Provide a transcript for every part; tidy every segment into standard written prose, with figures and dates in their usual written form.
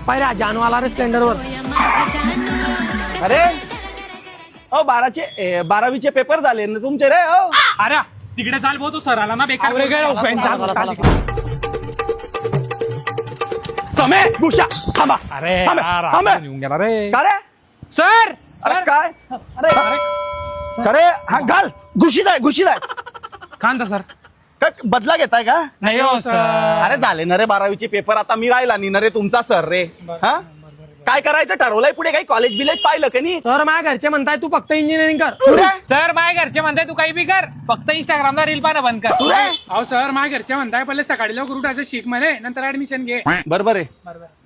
पहिला जानवाला रे स्प्लेंडरवर. अरे ओ 12वीचे पेपर झाले ना तुमचे रे. ओ अरे तिकडे चाल भाऊ, तू सर आला ना बेकार. समय भूषा थांबा. अरे थांबे, यार, थांबे. आता येऊन गेला रे का रे? सर. अरे काय अरे हा घाल घुशी जाय कांदा सर. काय बदला घेताय का? नाही हो सर. अरे झाले ना रे 12वीचे पेपर, आता मी राहिला नाही ना रे तुमचा सर रे. हा काय करायचं ठरवलंय पुढे? काही कॉलेज बिलेज पाहिलं का नाही? सर माझ्या घरचे म्हणताय तू फक्त इंजिनिअरिंग कर. सर माझ्या घरचे म्हणताय तू काही बी कर, फक्त इंस्टाग्रामला रील पाहणं बंद कर. अहो सर माझ्या घरचे म्हणताय पहिले सकाळी लवकर उठायचं, शिक मध्ये नंतर ऍडमिशन घे. बरोबर आहे.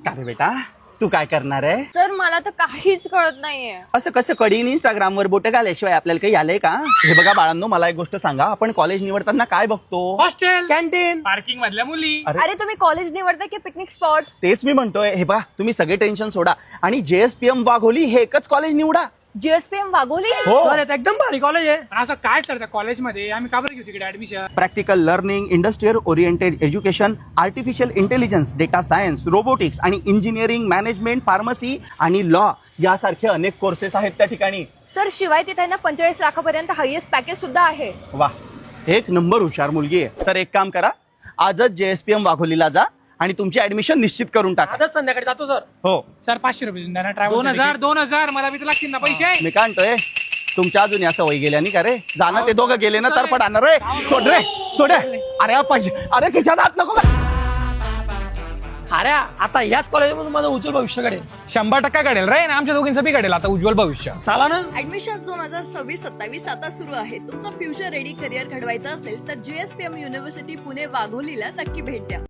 का रे बेटा तू काय करणार आहे? सर मला तर काहीच कळत नाहीये. असं कसं कडीन इंस्टाग्रामवर बोट घाल्याशिवाय आपल्याला काही आलंय का? हे बघा बाळांनो, मला एक गोष्ट सांगा, आपण कॉलेज निवडताना काय बघतो? हॉस्टेल, कॅन्टीन, पार्किंग मधल्या मुली. अरे तुम्ही कॉलेज निवडताय की पिकनिक स्पॉट? तेच मी म्हणतोय. हे बघा तुम्ही सगळे टेन्शन सोडा आणि JSPM वाघोली हे एकच कॉलेज निवडा. JSPM वाघोली? हो. सर हे तर एकदम भारी कॉलेज आहे. पण असं काय सर त्या कॉलेजमध्ये आम्ही का बरं घेऊ तिकडे admission? Practical learning, industrial oriented education, artificial intelligence, data science, robotics आणि इंजिनिअरिंग, मॅनेजमेंट, फार्मसी आणि लॉ यासारखे अनेक कोर्सेस आहेत त्या ठिकाणी. सर शिवाय तिथे ना 45 लाखापर्यंत हायएस्ट पॅकेज सुद्धा आहे. वा, एक नंबर हुशार मुलगी आहे. तर एक काम करा, आजच JSPM वाघोलीला जा आणि तुमची ऍडमिशन निश्चित करून टाका. आजच संध्याकाळी जातो सर. हो. सर 500 रुपये देऊन द्या ना. 2000 मला बी तर लागतील ना पैसे. मी काय म्हणतोय, तुमच्या अजून असं वय गेल्या नाही का रे? जाणं ते दोघं गेले ना तर पडणार रे. सोड रे सोड. अरे पैसे, अरे खिशात हात नको का? अरे आता याच कॉलेजमधून माझं उज्ज्वल भविष्य घडेल. 100% घडेल रे, आणि आमच्या दोघींचं बी घडेल आता उज्ज्वल भविष्य. चला ना. ऍडमिशन 2026-27 आता सुरू आहे. तुमचं फ्युचर रेडी करिअर घडवायचं असेल तर JSPM युनिव्हर्सिटी पुणे वाघोलीला नक्की भेट द्या.